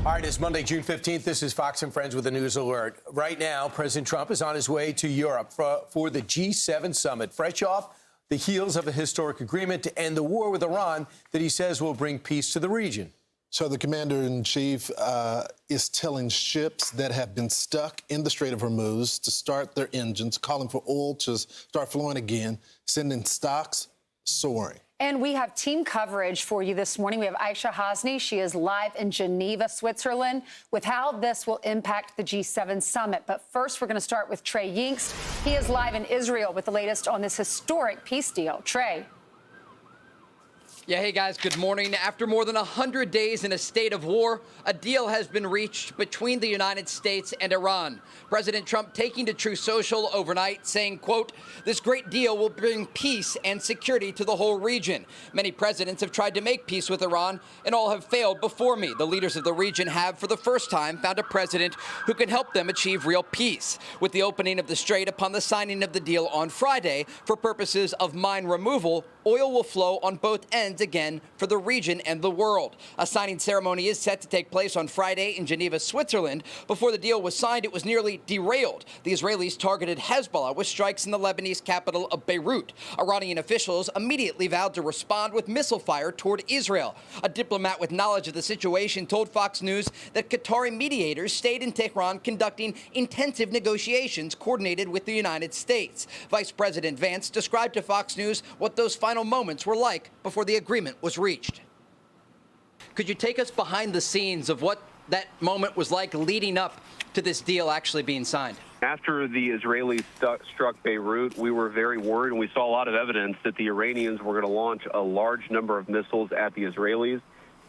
All right, it's Monday, June 15th. This is Fox and Friends with a news alert. Right now, President Trump is on his way to Europe for the G7 summit, fresh off the heels of a historic agreement to end the war with Iran that he says will bring peace to the region. So the commander-in-chief is telling ships that have been stuck in the Strait of Hormuz to start their engines, calling for oil to start flowing again, sending stocks soaring. And we have team coverage for you this morning. We have Aisha Hasni. She is live in Geneva, Switzerland, with how this will impact the G7 summit. But first, we're going to start with Trey Yingst. He is live in Israel with the latest on this historic peace deal. Trey. Yeah, hey guys, good morning. After more than 100 days in a state of war, a deal has been reached between the United States and Iran. President Trump taking to Truth Social overnight saying, quote, "This great deal will bring peace and security to the whole region. Many presidents have tried to make peace with Iran and all have failed before me. The leaders of the region have, for the first time, found a president who can help them achieve real peace." With the opening of the strait upon the signing of the deal on Friday, for purposes of mine removal, oil will flow on both ends again for the region and the world. A signing ceremony is set to take place on Friday in Geneva, Switzerland. Before the deal was signed, it was nearly derailed. The Israelis targeted Hezbollah with strikes in the Lebanese capital of Beirut. Iranian officials immediately vowed to respond with missile fire toward Israel. A diplomat with knowledge of the situation told Fox News that Qatari mediators stayed in Tehran conducting intensive negotiations coordinated with the United States. Vice President Vance described to Fox News what those final moments were like before the agreement was reached. Could you take us behind the scenes of what that moment was like leading up to this deal actually being signed? After the Israelis struck Beirut, we were very worried, and we saw a lot of evidence that the Iranians were going to launch a large number of missiles at the Israelis.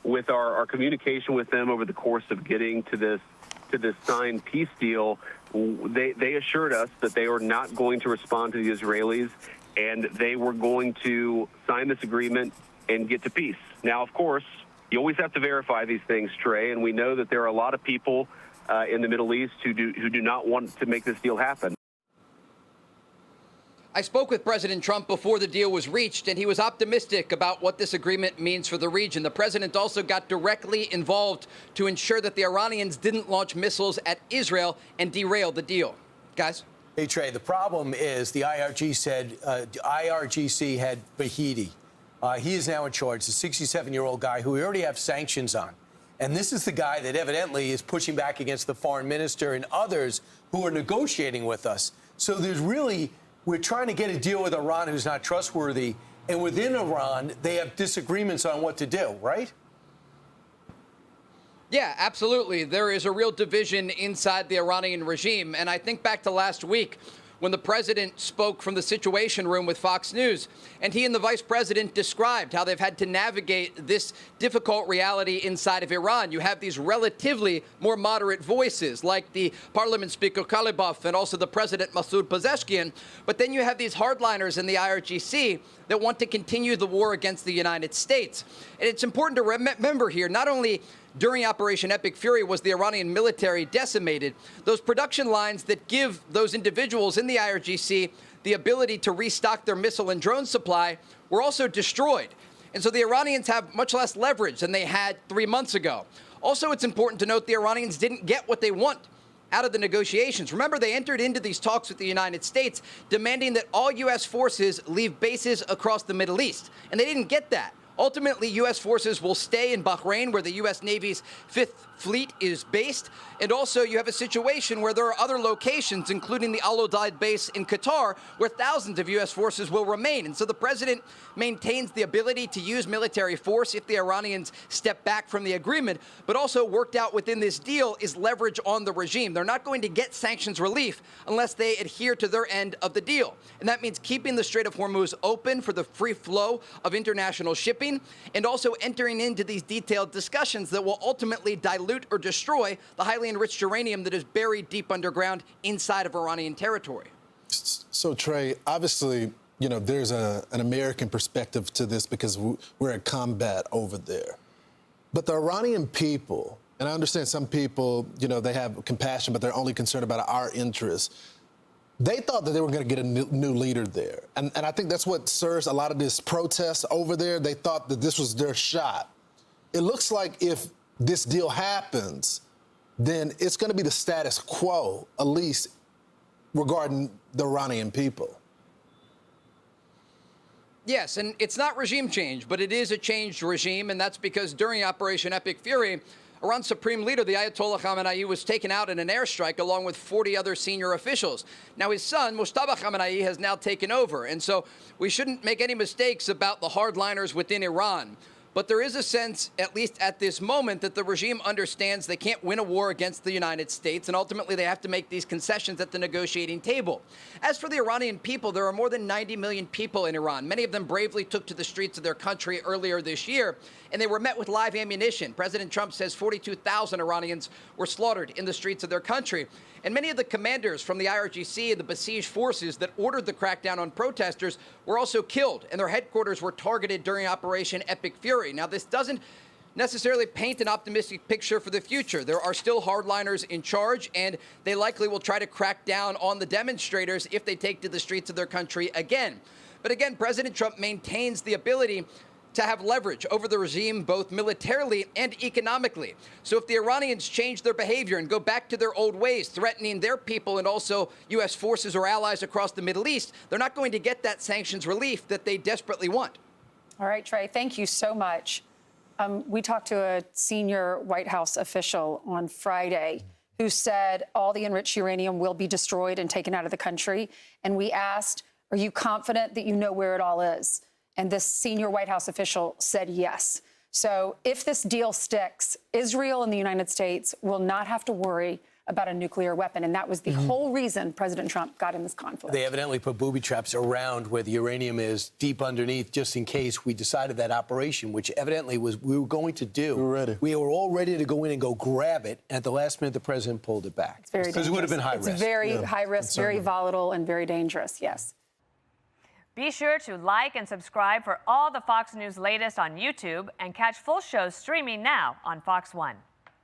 With our communication with them over the course of getting to this signed peace deal, they assured us that they were not going to respond to the Israelis, and they were going to sign this agreement and get to peace. Now, of course, you always have to verify these things, Trey, and we know that there are a lot of people in the Middle East who do not want to make this deal happen. I spoke with President Trump before the deal was reached, and he was optimistic about what this agreement means for the region. The president also got directly involved to ensure that the Iranians didn't launch missiles at Israel and derail the deal. Guys? Hey, Trey, the problem is the IRGC had Bahidi. He is now in charge, the 67-year-old guy who we already have sanctions on. And this is the guy that evidently is pushing back against the foreign minister and others who are negotiating with us. So we're trying to get a deal with Iran who's not trustworthy. And within Iran, they have disagreements on what to do, right? Yeah, absolutely. There is a real division inside the Iranian regime. And I think back to last week when the president spoke from the Situation Room with Fox News, and he and the vice president described how they've had to navigate this difficult reality inside of Iran. You have these relatively more moderate voices, like the Parliament Speaker Gallup and also the President Masoud Pezeshkian, but then you have these hardliners in the IRGC that want to continue the war against the United States. And it's important to remember here, not only during Operation Epic Fury was the Iranian military decimated, those production lines that give those individuals in the IRGC the ability to restock their missile and drone supply were also destroyed. And so the Iranians have much less leverage than they had 3 months ago. Also, it's important to note the Iranians didn't get what they want out of the negotiations. Remember, they entered into these talks with the United States, demanding that all U.S. forces leave bases across the Middle East. And they didn't get that. Ultimately, U.S. forces will stay in Bahrain, where the U.S. Navy's Fifth Fleet is based. And also, you have a situation where there are other locations, including the Al Udeid base in Qatar, where thousands of U.S. forces will remain. And so the president maintains the ability to use military force if the Iranians step back from the agreement, but also worked out within this deal is leverage on the regime. They're not going to get sanctions relief unless they adhere to their end of the deal. And that means keeping the Strait of Hormuz open for the free flow of international shipping, and also entering into these detailed discussions that will ultimately dilute or destroy the highly enriched uranium that is buried deep underground inside of Iranian territory. So, Trey, obviously, you know, there's an American perspective to this because we're at combat over there. But the Iranian people, and I understand some people, you know, they have compassion, but they're only concerned about our interests. They thought that they were going to get a new leader there. And I think that's what stirs a lot of this protest over there. They thought that this was their shot. It looks like if this deal happens, then it's going to be the status quo, at least regarding the Iranian people. Yes, and it's not regime change, but it is a changed regime, and that's because during Operation Epic Fury, Iran's supreme leader, the Ayatollah Khamenei, was taken out in an airstrike along with 40 other senior officials. Now, his son, Mustafa Khamenei, has now taken over, and so we shouldn't make any mistakes about the hardliners within Iran. But there is a sense, at least at this moment, that the regime understands they can't win a war against the United States, and ultimately they have to make these concessions at the negotiating table. As for the Iranian people, there are more than 90 million people in Iran. Many of them bravely took to the streets of their country earlier this year, and they were met with live ammunition. President Trump says 42,000 Iranians were slaughtered in the streets of their country. And many of the commanders from the IRGC and the besieged forces that ordered the crackdown on protesters were also killed, and their headquarters were targeted during Operation Epic Fury. Now, this doesn't necessarily paint an optimistic picture for the future. There are still hardliners in charge, and they likely will try to crack down on the demonstrators if they take to the streets of their country again. But again, President Trump maintains the ability to have leverage over the regime, both militarily and economically. So if the Iranians change their behavior and go back to their old ways, threatening their people and also U.S. forces or allies across the Middle East, they're not going to get that sanctions relief that they desperately want. All right, Trey, thank you so much. We talked to a senior White House official on Friday who said all the enriched uranium will be destroyed and taken out of the country. And we asked, are you confident that you know where it all is? And this senior White House official said yes. So if this deal sticks, Israel and the United States will not have to worry about a nuclear weapon. And that was the whole reason President Trump got in this conflict. They evidently put booby traps around where the uranium is, deep underneath, just in case we decided that operation, which evidently was we were going to do. We were ready. We were all ready to go in and go grab it. And at the last minute, the president pulled it back. It's very Because it would have been high risk. It's very high risk, very volatile, and very dangerous, yes. Be sure to like and subscribe for all the Fox News latest on YouTube and catch full shows streaming now on Fox One.